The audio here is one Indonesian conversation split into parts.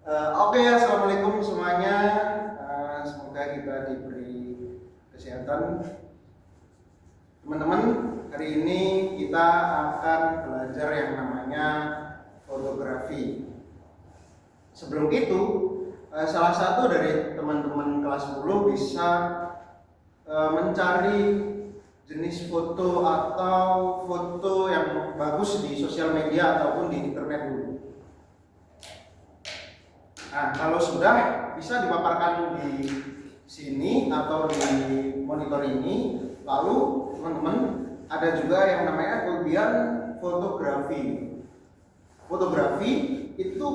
Oke, assalamualaikum semuanya. Semoga kita diberi kesehatan. Teman-teman, hari ini kita akan belajar yang namanya fotografi. Sebelum itu, salah satu dari teman-teman kelas 10 bisa mencari jenis foto atau foto yang bagus di sosial media ataupun di internet dulu. Nah, kalau sudah bisa dipaparkan di sini atau di monitor ini. Lalu teman-teman, ada juga yang namanya kelebihan fotografi. Fotografi itu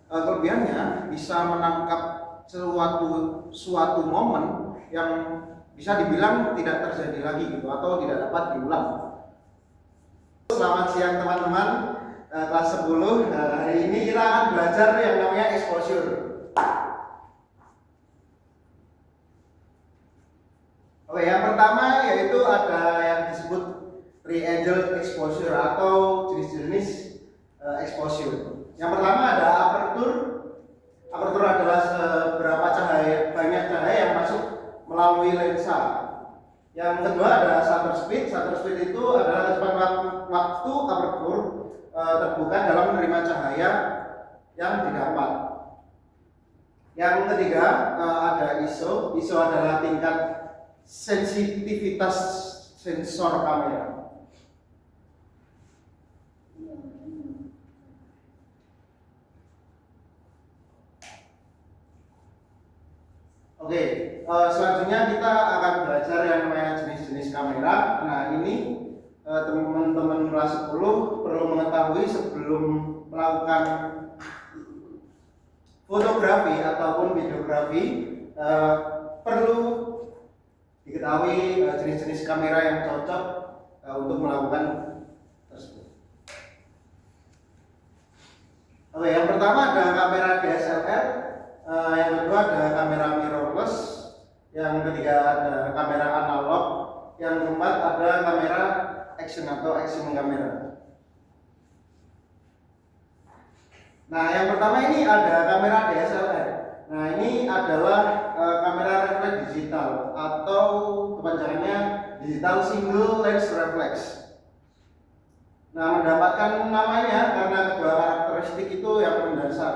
kelebihannya bisa menangkap suatu momen yang bisa dibilang tidak terjadi lagi gitu atau tidak dapat diulang. Selamat siang teman-teman. Kelas 10, hari ini kita akan belajar yang namanya exposure. Oke, yang pertama yaitu ada yang disebut pre-angle exposure atau jenis-jenis exposure. Yang pertama ada aperture. Aperture adalah seberapa banyak cahaya yang masuk melalui lensa. Yang kedua ada shutter speed. Shutter speed itu adalah kecepatan waktu aperture terbuka dalam menerima cahaya yang didapat. Yang ketiga ada ISO. ISO adalah tingkat sensitivitas sensor kamera. Oke, selanjutnya kita akan belajar yang namanya jenis-jenis kamera. Nah, ini teman-teman kelas 10 perlu mengetahui sebelum melakukan fotografi ataupun videografi, perlu diketahui jenis-jenis kamera yang cocok untuk melakukan tersebut. Oke, yang pertama ada kamera DSLR, yang kedua ada kamera mirrorless, yang ketiga ada kamera analog, yang keempat ada kamera action atau action kamera. Nah, yang pertama ini ada kamera DSLR. Nah, ini adalah kamera refleks digital atau kepanjangannya digital single lens reflex. Nah, mendapatkan namanya karena kedua karakteristik itu yang mendasar.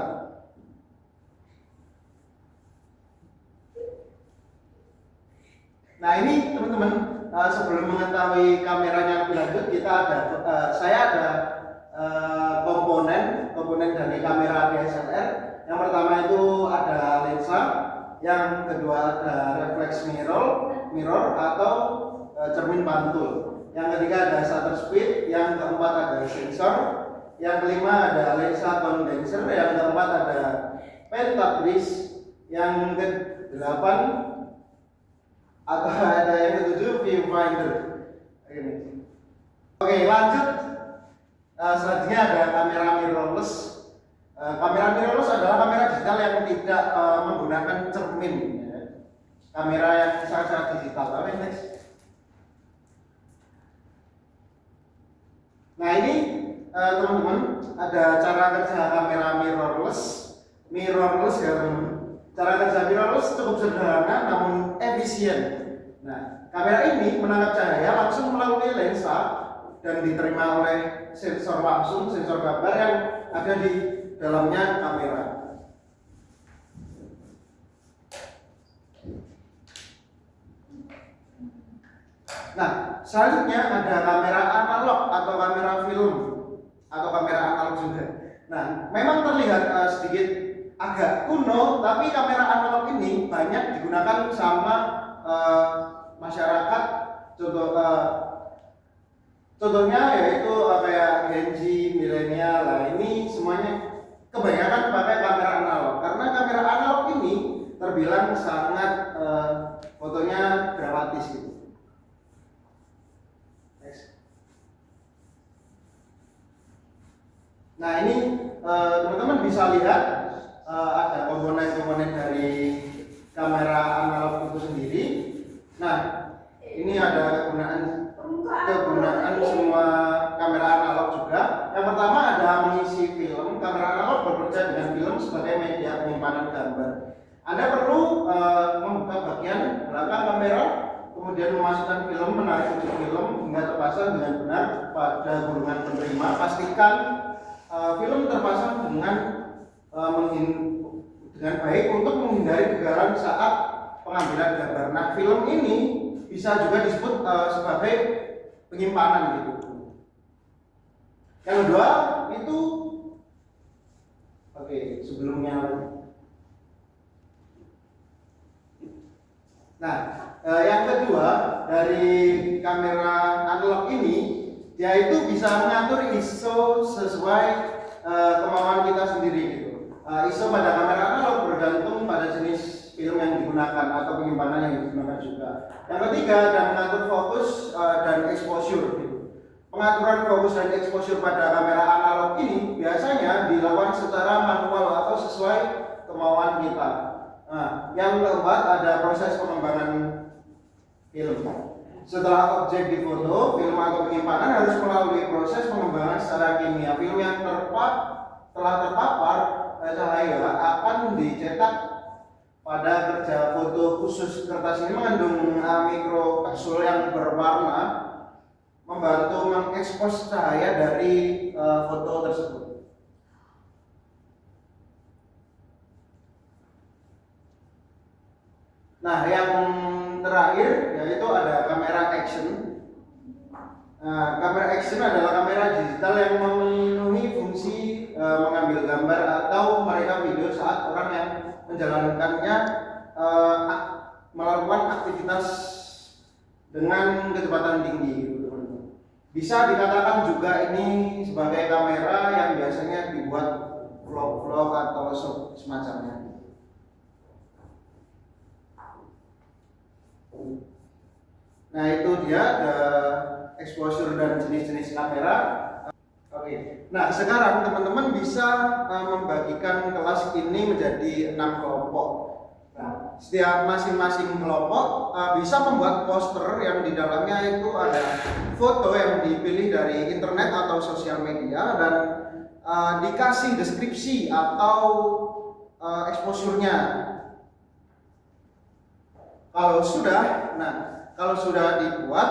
Nah, ini teman-teman, sebelum mengetahui kameranya lebih lanjut, saya ada komponen dari kamera DSLR. Yang pertama itu ada lensa, yang kedua ada reflex mirror atau cermin pantul. Yang ketiga ada shutter speed, yang keempat ada sensor, yang kelima ada lensa condenser, yang keempat ada pentabris, yang kedelapan atau ada yang ketujuh viewfinder. Oke, lanjut. Selanjutnya ada kamera mirrorless. Kamera mirrorless adalah kamera digital yang tidak menggunakan cermin. Kamera yang sangat digital. Nah, ini teman-teman, ada cara kerja kamera mirrorless ya teman-teman. Cara kerja mirrorless cukup sederhana namun efisien. Nah, kamera ini menangkap cahaya langsung melalui lensa dan diterima oleh sensor gambar yang ada di dalamnya kamera. Nah, selanjutnya ada kamera analog atau kamera film atau kamera analog juga. Nah, memang terlihat sedikit agak kuno, tapi kamera analog ini banyak digunakan sama masyarakat. Contohnya yaitu kayak Gen Z, milenial. Nah, ini semuanya kebanyakan pakai kamera analog karena kamera analog ini terbilang sangat fotonya dramatis gitu. Nah, ini teman-teman bisa lihat ada komponen-komponen dari kamera analog itu sendiri. Nah, ini ada kegunaan semua kamera analog juga. Yang pertama ada mengisi film. Kamera analog bekerja dengan film sebagai media penyimpanan gambar. Anda perlu membuka bagian belakang kamera, kemudian memasukkan film, menarik ujung film hingga terpasang dengan benar pada gulungan penerima. Pastikan film terpasang dengan baik untuk menghindari kegagalan saat pengambilan gambar. Nah, film ini bisa juga disebut sebagai penyimpanan gitu. Yang kedua itu, oke, sebelumnya. Nah, yang kedua dari kamera analog ini, dia itu bisa mengatur ISO sesuai kemauan kita sendiri gitu. ISO pada kamera analog bergantung pada jenis film yang digunakan atau penyimpanan yang digunakan juga. Yang ketiga, dan mengatur fokus dan exposure gitu. Pengaturan fokus dan exposure pada kamera analog ini biasanya dilakukan secara manual atau sesuai kemauan kita. Nah, yang keempat ada proses pengembangan film. Setelah objek difoto, film atau penyimpanan harus melalui proses pengembangan secara kimia. Film yang telah terpapar cahaya akan dicetak pada kerja foto khusus. Kertas ini mengandung mikrokapsul yang berwarna, membantu mengekspos cahaya dari foto tersebut. Nah, yang terakhir yaitu ada kamera action. Nah, kamera action adalah kamera digital yang memenuhi fungsi mengambil gambar atau merekam video saat orang yang menjalankannya melakukan aktivitas dengan kecepatan tinggi gitu, teman-teman. Bisa dikatakan juga ini sebagai kamera yang biasanya dibuat vlog-vlog atau semacamnya. Nah, itu dia exposure dan jenis-jenis kamera. Oke. Nah, sekarang teman-teman bisa membagikan kelas ini menjadi 6 kelompok. Nah, setiap masing-masing kelompok bisa membuat poster yang di dalamnya itu ada foto yang dipilih dari internet atau sosial media dan dikasih deskripsi atau exposure-nya. Kalau sudah dibuat,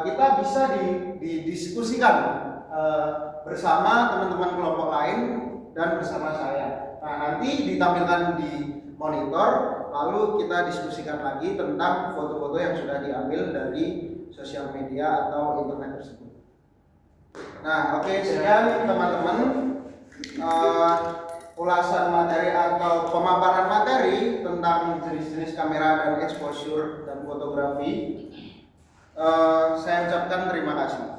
kita bisa didiskusikan bersama teman-teman kelompok lain dan bersama saya. Nah, nanti ditampilkan di monitor, lalu kita diskusikan lagi tentang foto-foto yang sudah diambil dari sosial media atau internet tersebut. Nah, oke, sekian teman-teman ulasan materi atau pemaparan materi tentang jenis-jenis kamera dan exposure dan fotografi. Saya ucapkan terima kasih.